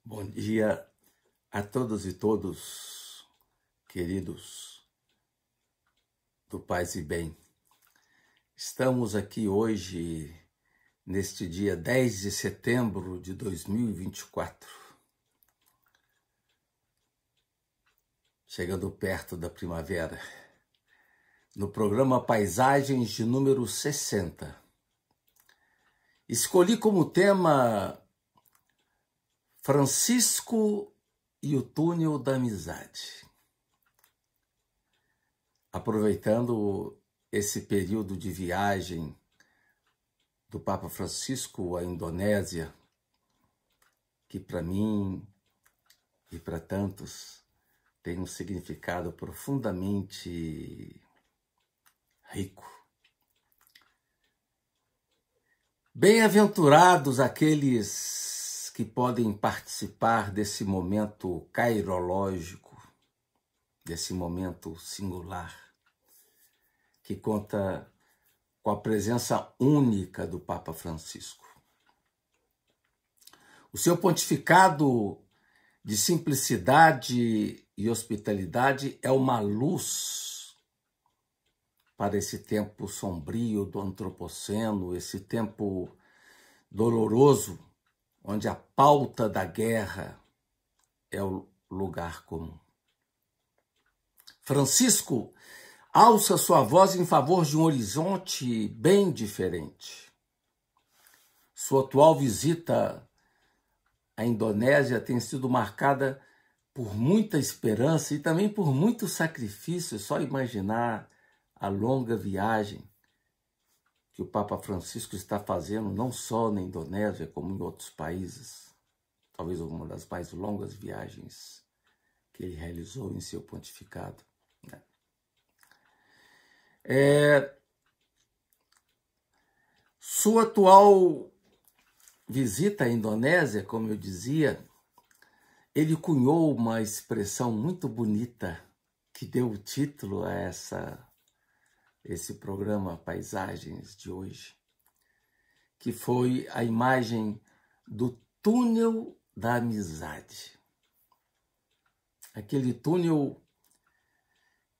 Bom dia a todos e todos, queridos do Paz e Bem. Estamos aqui hoje, neste dia 10 de setembro de 2024, chegando perto da primavera, no programa Paisagens de número 60. Escolhi como tema Francisco e o Túnel da Amizade. Aproveitando esse período de viagem do Papa Francisco à Indonésia, que para mim e para tantos tem um significado profundamente rico. Bem-aventurados aqueles que podem participar desse momento cairológico, desse momento singular, que conta com a presença única do Papa Francisco. O seu pontificado de simplicidade e hospitalidade é uma luz para esse tempo sombrio do antropoceno, esse tempo doloroso, onde a pauta da guerra é o lugar comum. Francisco alça sua voz em favor de um horizonte bem diferente. Sua atual visita à Indonésia tem sido marcada por muita esperança e também por muito sacrifício. Só imaginar a longa viagem que o Papa Francisco está fazendo, não só na Indonésia, como em outros países. Talvez uma das mais longas viagens que ele realizou em seu pontificado. Sua atual visita à Indonésia, como eu dizia, ele cunhou uma expressão muito bonita que deu o título a esse programa Paisagens de hoje, que foi a imagem do túnel da amizade. Aquele túnel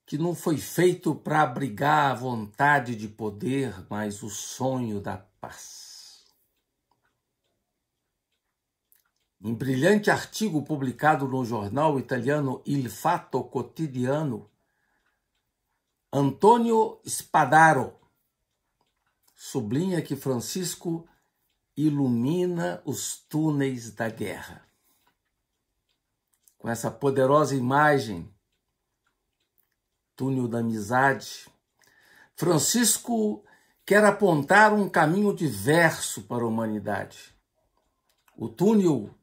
que não foi feito para abrigar a vontade de poder, mas o sonho da paz. Em brilhante artigo publicado no jornal italiano Il Fatto Quotidiano, Antonio Spadaro sublinha que Francisco ilumina os túneis da guerra. Com essa poderosa imagem, túnel da amizade, Francisco quer apontar um caminho diverso para a humanidade. O túnel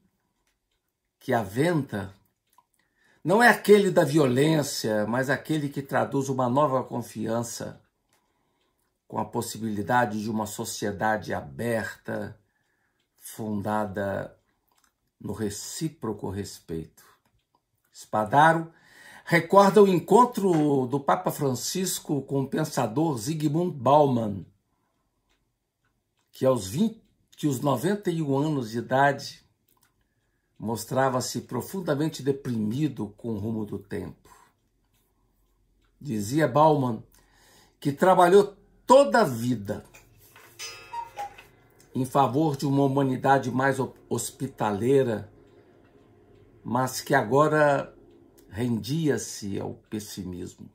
que aventa não é aquele da violência, mas aquele que traduz uma nova confiança com a possibilidade de uma sociedade aberta, fundada no recíproco respeito. Spadaro recorda o encontro do Papa Francisco com o pensador Zygmunt Bauman, que aos 91 anos de idade mostrava-se profundamente deprimido com o rumo do tempo. Dizia Bauman que trabalhou toda a vida em favor de uma humanidade mais hospitaleira, mas que agora rendia-se ao pessimismo.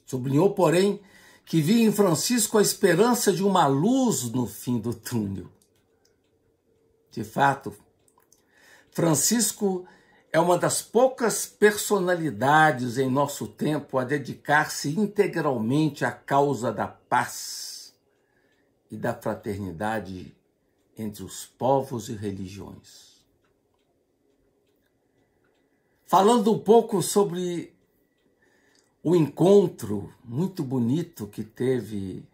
Sublinhou, porém, que via em Francisco a esperança de uma luz no fim do túnel. De fato, Francisco é uma das poucas personalidades em nosso tempo a dedicar-se integralmente à causa da paz e da fraternidade entre os povos e religiões. Falando um pouco sobre o encontro muito bonito que teve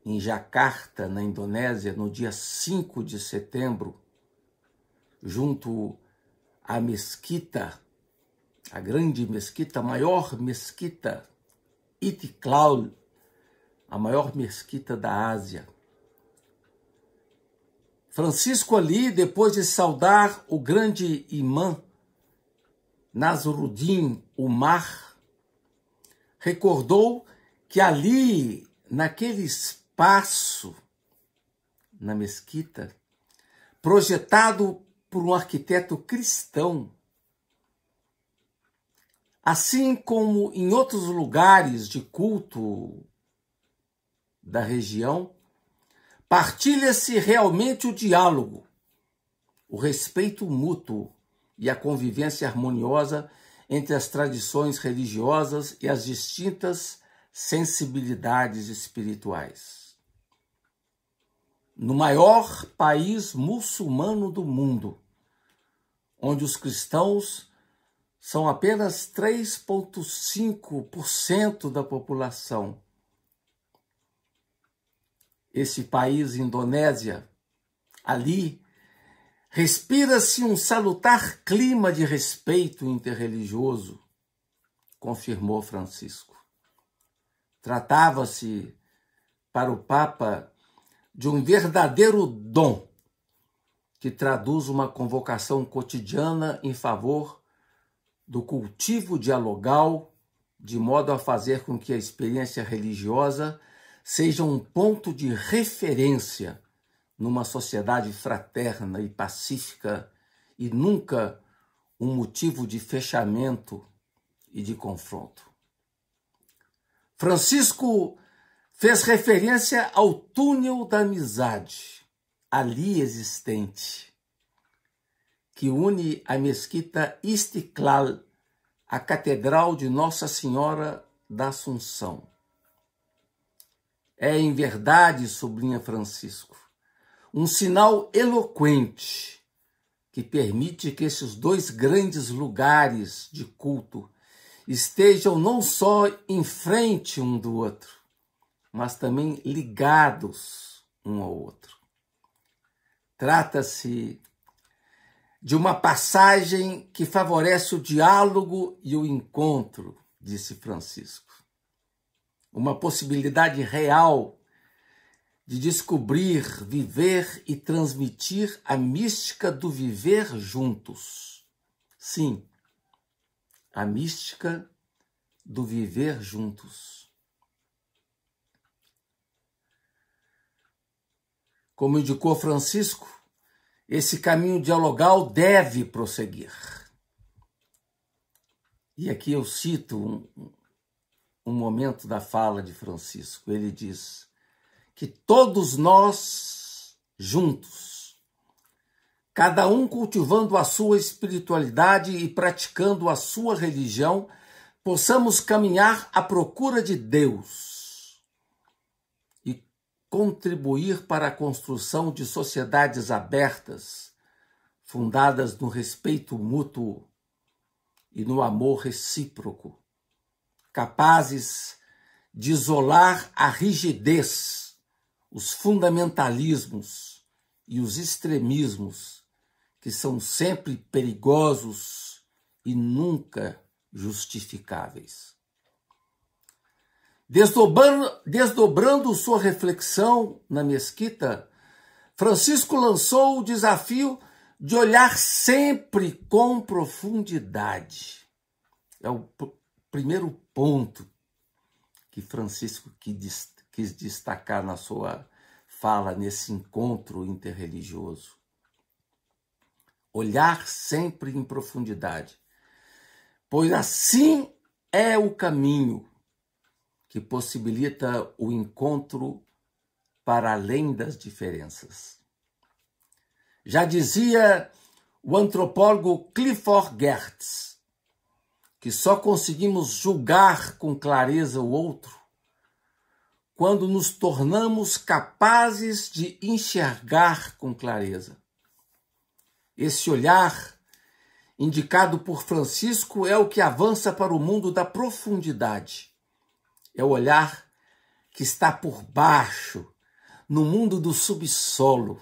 em Jakarta, na Indonésia, no dia 5 de setembro, junto à mesquita, a grande mesquita, a maior mesquita, Istiqlal, a maior mesquita da Ásia. Francisco ali, depois de saudar o grande imã Nasruddin Umar, recordou que ali, naquele espaço, na mesquita, projetado por um arquiteto cristão, assim como em outros lugares de culto da região, partilha-se realmente o diálogo, o respeito mútuo e a convivência harmoniosa entre as tradições religiosas e as distintas sensibilidades espirituais. No maior país muçulmano do mundo, onde os cristãos são apenas 3,5% da população, esse país, Indonésia, ali respira-se um salutar clima de respeito interreligioso, confirmou Francisco. Tratava-se, para o Papa, de um verdadeiro dom, que traduz uma convocação cotidiana em favor do cultivo dialogal, de modo a fazer com que a experiência religiosa seja um ponto de referência numa sociedade fraterna e pacífica e nunca um motivo de fechamento e de confronto. Francisco fez referência ao túnel da amizade, ali existente, que une a mesquita Istiklal à Catedral de Nossa Senhora da Assunção. É, em verdade, sublinha Francisco, um sinal eloquente que permite que esses dois grandes lugares de culto estejam não só em frente um do outro, mas também ligados um ao outro. Trata-se de uma passagem que favorece o diálogo e o encontro, disse Francisco. Uma possibilidade real de descobrir, viver e transmitir a mística do viver juntos. Sim, a mística do viver juntos. Como indicou Francisco, esse caminho dialogal deve prosseguir. E aqui eu cito um momento da fala de Francisco. Ele diz que todos nós, juntos, cada um cultivando a sua espiritualidade e praticando a sua religião, possamos caminhar à procura de Deus e contribuir para a construção de sociedades abertas, fundadas no respeito mútuo e no amor recíproco, capazes de isolar a rigidez, os fundamentalismos e os extremismos, que são sempre perigosos e nunca justificáveis. Desdobrando sua reflexão na mesquita, Francisco lançou o desafio de olhar sempre com profundidade. É o primeiro ponto que Francisco quis destacar na sua fala, nesse encontro interreligioso. Olhar sempre em profundidade, pois assim é o caminho que possibilita o encontro para além das diferenças. Já dizia o antropólogo Clifford Geertz, que só conseguimos julgar com clareza o outro quando nos tornamos capazes de enxergar com clareza. Esse olhar, indicado por Francisco, é o que avança para o mundo da profundidade. É o olhar que está por baixo, no mundo do subsolo,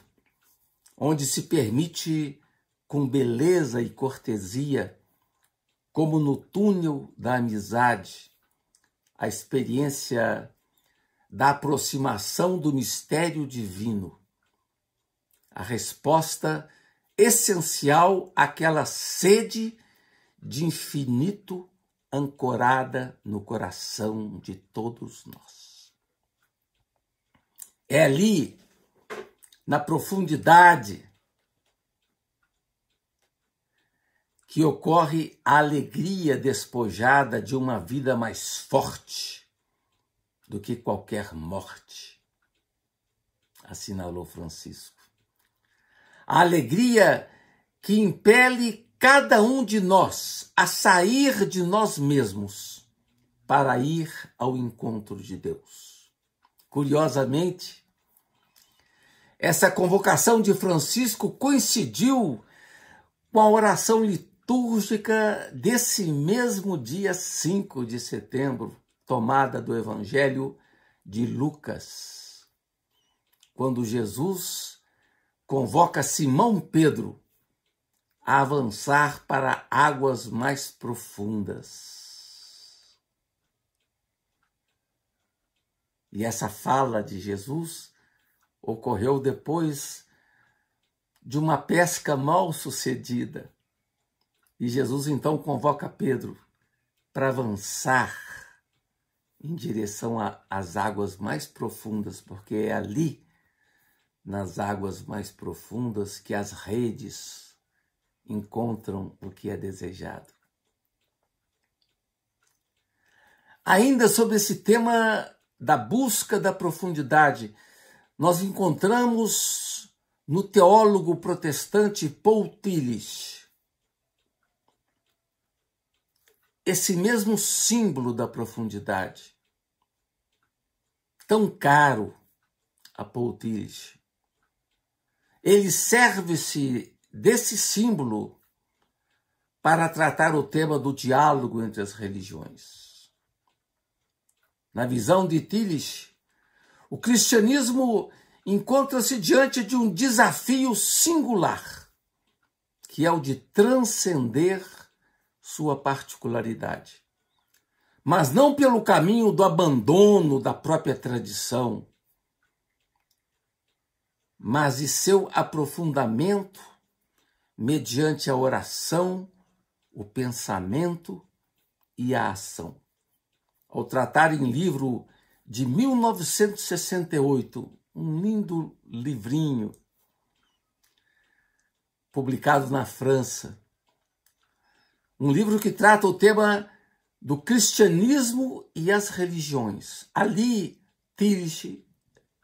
onde se permite, com beleza e cortesia, como no túnel da amizade, a experiência da aproximação do mistério divino, a resposta essencial àquela sede de infinito ancorada no coração de todos nós. É ali, na profundidade, que ocorre a alegria despojada de uma vida mais forte do que qualquer morte, assinalou Francisco. A alegria que impele cada um de nós a sair de nós mesmos para ir ao encontro de Deus. Curiosamente, essa convocação de Francisco coincidiu com a oração litúrgica desse mesmo dia 5 de setembro, tomada do Evangelho de Lucas, quando Jesus convoca Simão Pedro a avançar para águas mais profundas. E essa fala de Jesus ocorreu depois de uma pesca mal sucedida. E Jesus então convoca Pedro para avançar em direção às águas mais profundas, porque é ali, nas águas mais profundas, que as redes encontram o que é desejado. Ainda sobre esse tema da busca da profundidade, nós encontramos no teólogo protestante Paul Tillich esse mesmo símbolo da profundidade, tão caro a Paul Tillich. Ele serve-se desse símbolo para tratar o tema do diálogo entre as religiões. Na visão de Tillich, o cristianismo encontra-se diante de um desafio singular, que é o de transcender sua particularidade. Mas não pelo caminho do abandono da própria tradição, mas de seu aprofundamento mediante a oração, o pensamento e a ação. Ao tratar em livro de 1968, um lindo livrinho, publicado na França, um livro que trata o tema do cristianismo e as religiões. Ali, Tillich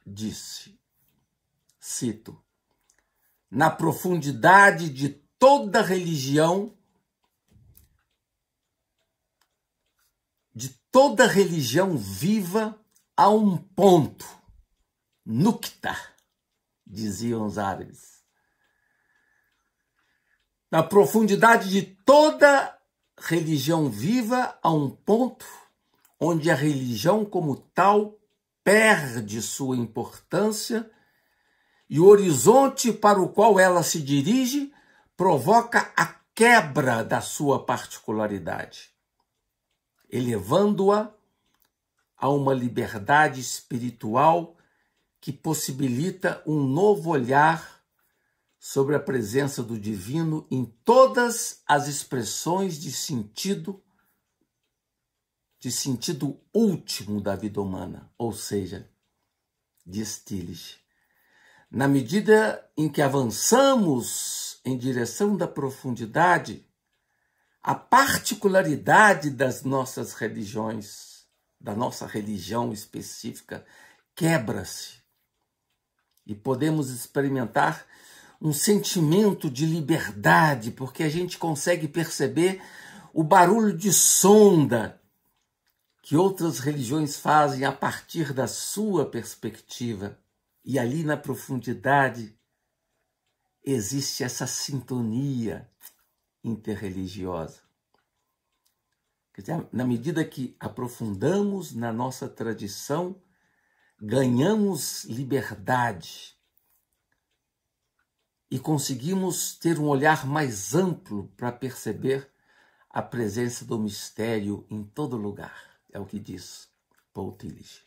disse, cito, na profundidade de toda religião, viva, há um ponto, nukta, diziam os árabes. Na profundidade de toda religião viva, há um ponto onde a religião como tal perde sua importância e o horizonte para o qual ela se dirige provoca a quebra da sua particularidade, elevando-a a uma liberdade espiritual que possibilita um novo olhar sobre a presença do divino em todas as expressões de sentido último da vida humana, ou seja, diz Tillich, na medida em que avançamos em direção da profundidade, a particularidade das nossas religiões, da nossa religião específica, quebra-se e podemos experimentar um sentimento de liberdade, porque a gente consegue perceber o barulho de sonda que outras religiões fazem a partir da sua perspectiva. E ali na profundidade existe essa sintonia interreligiosa. Quer dizer, na medida que aprofundamos na nossa tradição, ganhamos liberdade e conseguimos ter um olhar mais amplo para perceber a presença do mistério em todo lugar. É o que diz Paul Tillich.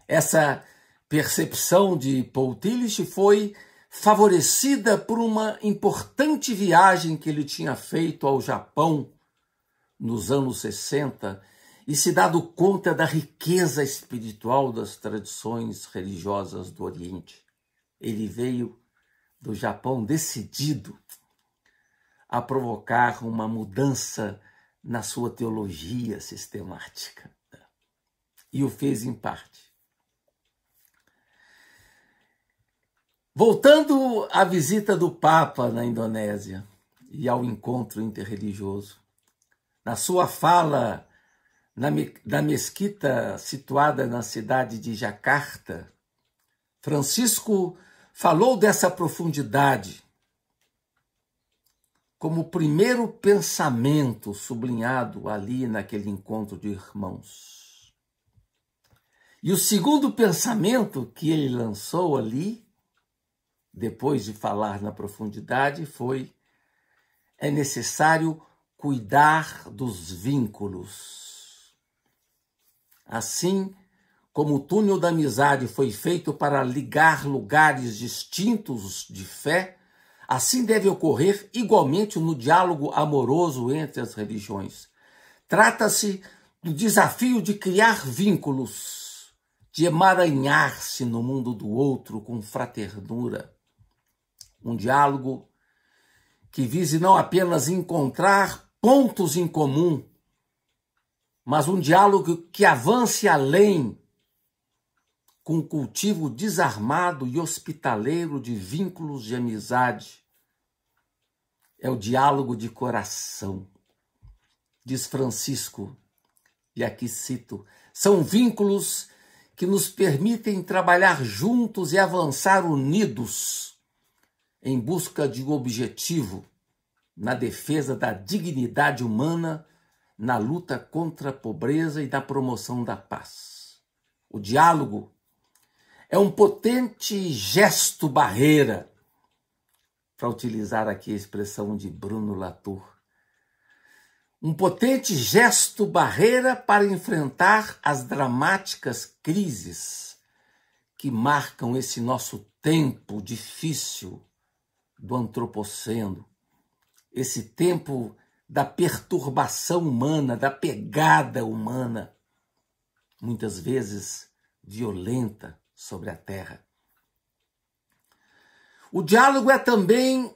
Essa percepção de Paul Tillich foi favorecida por uma importante viagem que ele tinha feito ao Japão nos anos 60 e se dado conta da riqueza espiritual das tradições religiosas do Oriente. Ele veio do Japão decidido a provocar uma mudança na sua teologia sistemática. E o fez em parte. Voltando à visita do Papa na Indonésia e ao encontro interreligioso, na sua fala na mesquita situada na cidade de Jakarta, Francisco falou dessa profundidade como o primeiro pensamento sublinhado ali naquele encontro de irmãos. E o segundo pensamento que ele lançou ali, depois de falar na profundidade, foi: é necessário cuidar dos vínculos. Assim como o túnel da amizade foi feito para ligar lugares distintos de fé, assim deve ocorrer igualmente no diálogo amoroso entre as religiões. Trata-se do desafio de criar vínculos, de emaranhar-se no mundo do outro com fraternura. Um diálogo que vise não apenas encontrar pontos em comum, mas um diálogo que avance além, com o cultivo desarmado e hospitaleiro de vínculos de amizade. É o diálogo de coração. Diz Francisco, e aqui cito: são vínculos que nos permitem trabalhar juntos e avançar unidos em busca de um objetivo, na defesa da dignidade humana, na luta contra a pobreza e na promoção da paz. O diálogo é um potente gesto barreira, para utilizar aqui a expressão de Bruno Latour. Um potente gesto barreira para enfrentar as dramáticas crises que marcam esse nosso tempo difícil do antropoceno, esse tempo da perturbação humana, da pegada humana, muitas vezes violenta, sobre a terra. O diálogo é também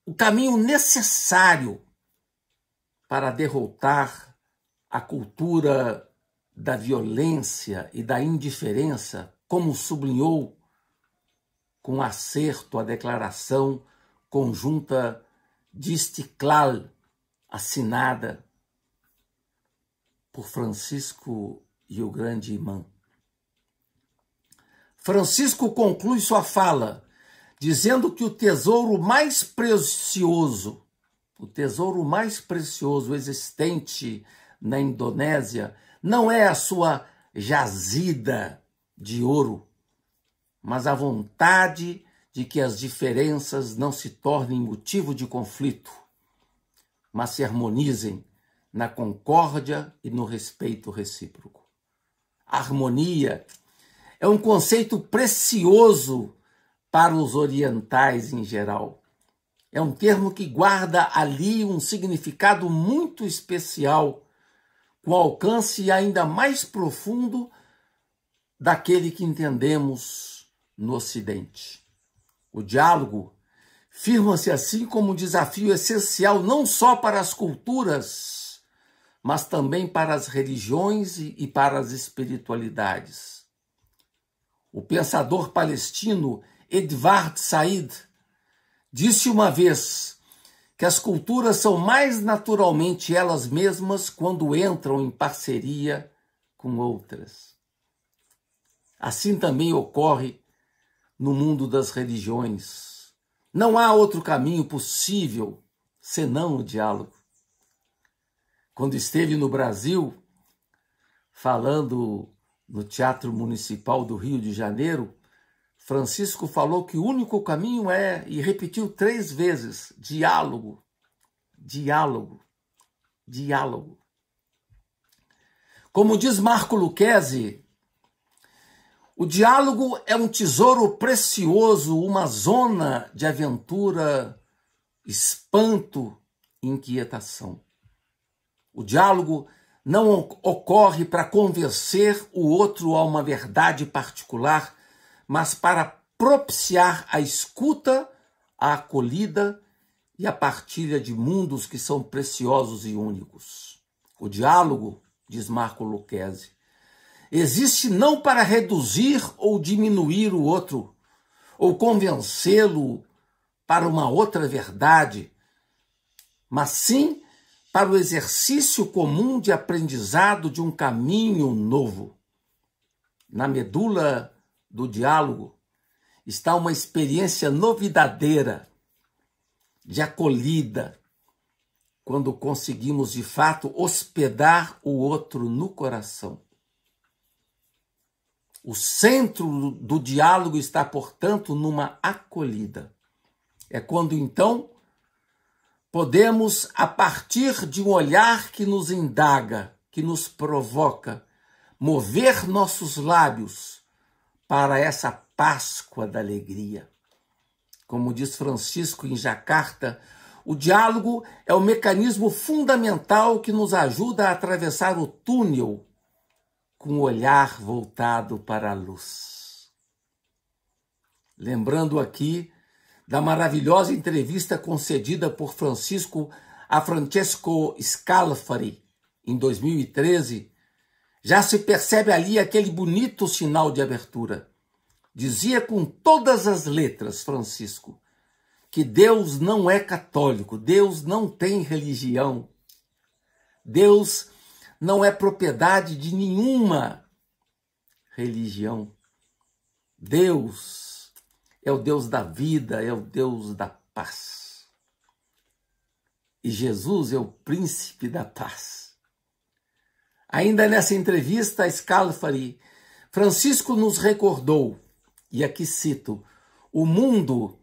o caminho necessário para derrotar a cultura da violência e da indiferença, como sublinhou com acerto a declaração conjunta de Istiklal, assinada por Francisco e o grande imã. Francisco conclui sua fala dizendo que o tesouro mais precioso existente na Indonésia não é a sua jazida de ouro, mas a vontade de que as diferenças não se tornem motivo de conflito, mas se harmonizem na concórdia e no respeito recíproco. A harmonia é um conceito precioso para os orientais em geral. É um termo que guarda ali um significado muito especial, com alcance ainda mais profundo daquele que entendemos no Ocidente. O diálogo firma-se assim como um desafio essencial não só para as culturas, mas também para as religiões e para as espiritualidades. O pensador palestino Edward Said disse uma vez que as culturas são mais naturalmente elas mesmas quando entram em parceria com outras. Assim também ocorre no mundo das religiões. Não há outro caminho possível senão o diálogo. Quando esteve no Brasil, falando no Teatro Municipal do Rio de Janeiro, Francisco falou que o único caminho e repetiu 3 vezes, diálogo, diálogo, diálogo. Como diz Marco Lucchesi, O diálogo é um tesouro precioso, uma zona de aventura, espanto e inquietação. O diálogo não ocorre para convencer o outro a uma verdade particular, mas para propiciar a escuta, a acolhida e a partilha de mundos que são preciosos e únicos. O diálogo, diz Marco Lucchesi, existe não para reduzir ou diminuir o outro, ou convencê-lo para uma outra verdade, mas sim para o exercício comum de aprendizado de um caminho novo. Na medula do diálogo está uma experiência novidadeira, de acolhida, quando conseguimos de fato hospedar o outro no coração. O centro do diálogo está, portanto, numa acolhida. É quando, então, podemos, a partir de um olhar que nos indaga, que nos provoca, mover nossos lábios para essa Páscoa da alegria. Como diz Francisco em Jacarta, o diálogo é o mecanismo fundamental que nos ajuda a atravessar o túnel com o olhar voltado para a luz. Lembrando aqui da maravilhosa entrevista concedida por Francisco a Francesco Scalfari em 2013, já se percebe ali aquele bonito sinal de abertura. Dizia com todas as letras, Francisco, que Deus não é católico, Deus não tem religião, Deus não é propriedade de nenhuma religião. Deus é o Deus da vida, é o Deus da paz. E Jesus é o príncipe da paz. Ainda nessa entrevista a Scalfari, Francisco nos recordou, e aqui cito, o mundo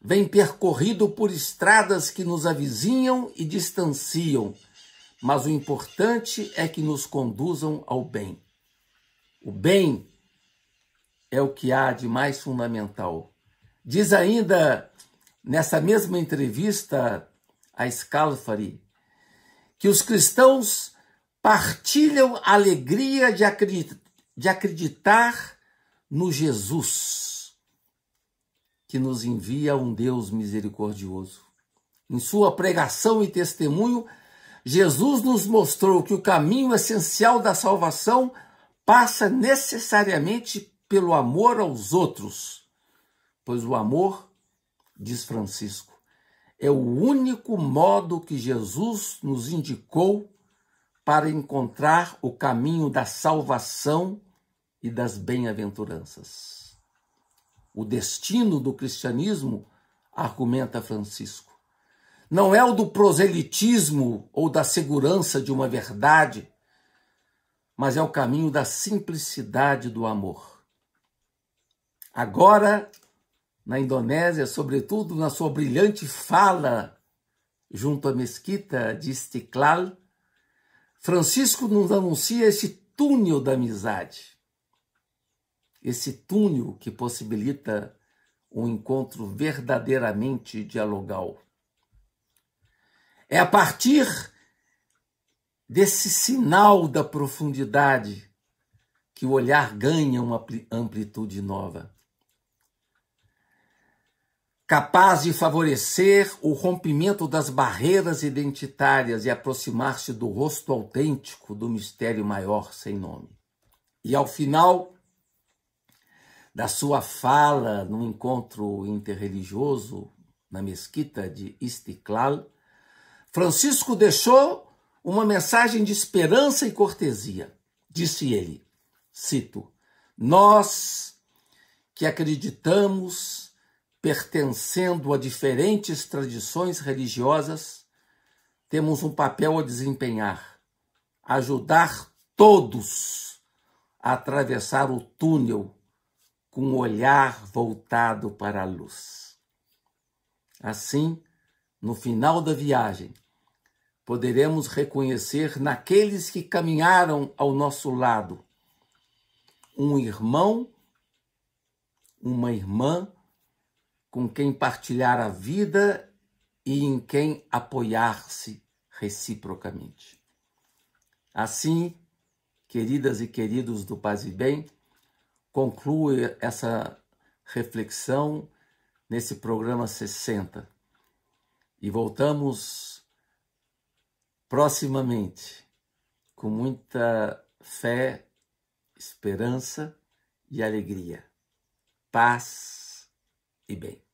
vem percorrido por estradas que nos avizinham e distanciam, mas o importante é que nos conduzam ao bem. O bem é o que há de mais fundamental. Diz ainda, nessa mesma entrevista a Scalfari, que os cristãos partilham a alegria de acreditar no Jesus, que nos envia um Deus misericordioso. Em sua pregação e testemunho, Jesus nos mostrou que o caminho essencial da salvação passa necessariamente pelo amor aos outros, pois o amor, diz Francisco, é o único modo que Jesus nos indicou para encontrar o caminho da salvação e das bem-aventuranças. O destino do cristianismo, argumenta Francisco, não é o do proselitismo ou da segurança de uma verdade, mas é o caminho da simplicidade do amor. Agora, na Indonésia, sobretudo na sua brilhante fala junto à mesquita de Istiklal, Francisco nos anuncia esse túnel da amizade, esse túnel que possibilita um encontro verdadeiramente dialogal. É a partir desse sinal da profundidade que o olhar ganha uma amplitude nova, capaz de favorecer o rompimento das barreiras identitárias e aproximar-se do rosto autêntico do mistério maior sem nome. E ao final da sua fala no encontro interreligioso na mesquita de Istiklal, Francisco deixou uma mensagem de esperança e cortesia. Disse ele, cito, nós que acreditamos, pertencendo a diferentes tradições religiosas, temos um papel a desempenhar, ajudar todos a atravessar o túnel com o olhar voltado para a luz. Assim, no final da viagem, poderemos reconhecer naqueles que caminharam ao nosso lado um irmão uma irmã com quem partilhar a vida e em quem apoiar-se reciprocamente. Assim, queridas e queridos do Paz e Bem, concluo essa reflexão nesse programa 60 e voltamos proximamente com muita fé, esperança e alegria. Paz e bem.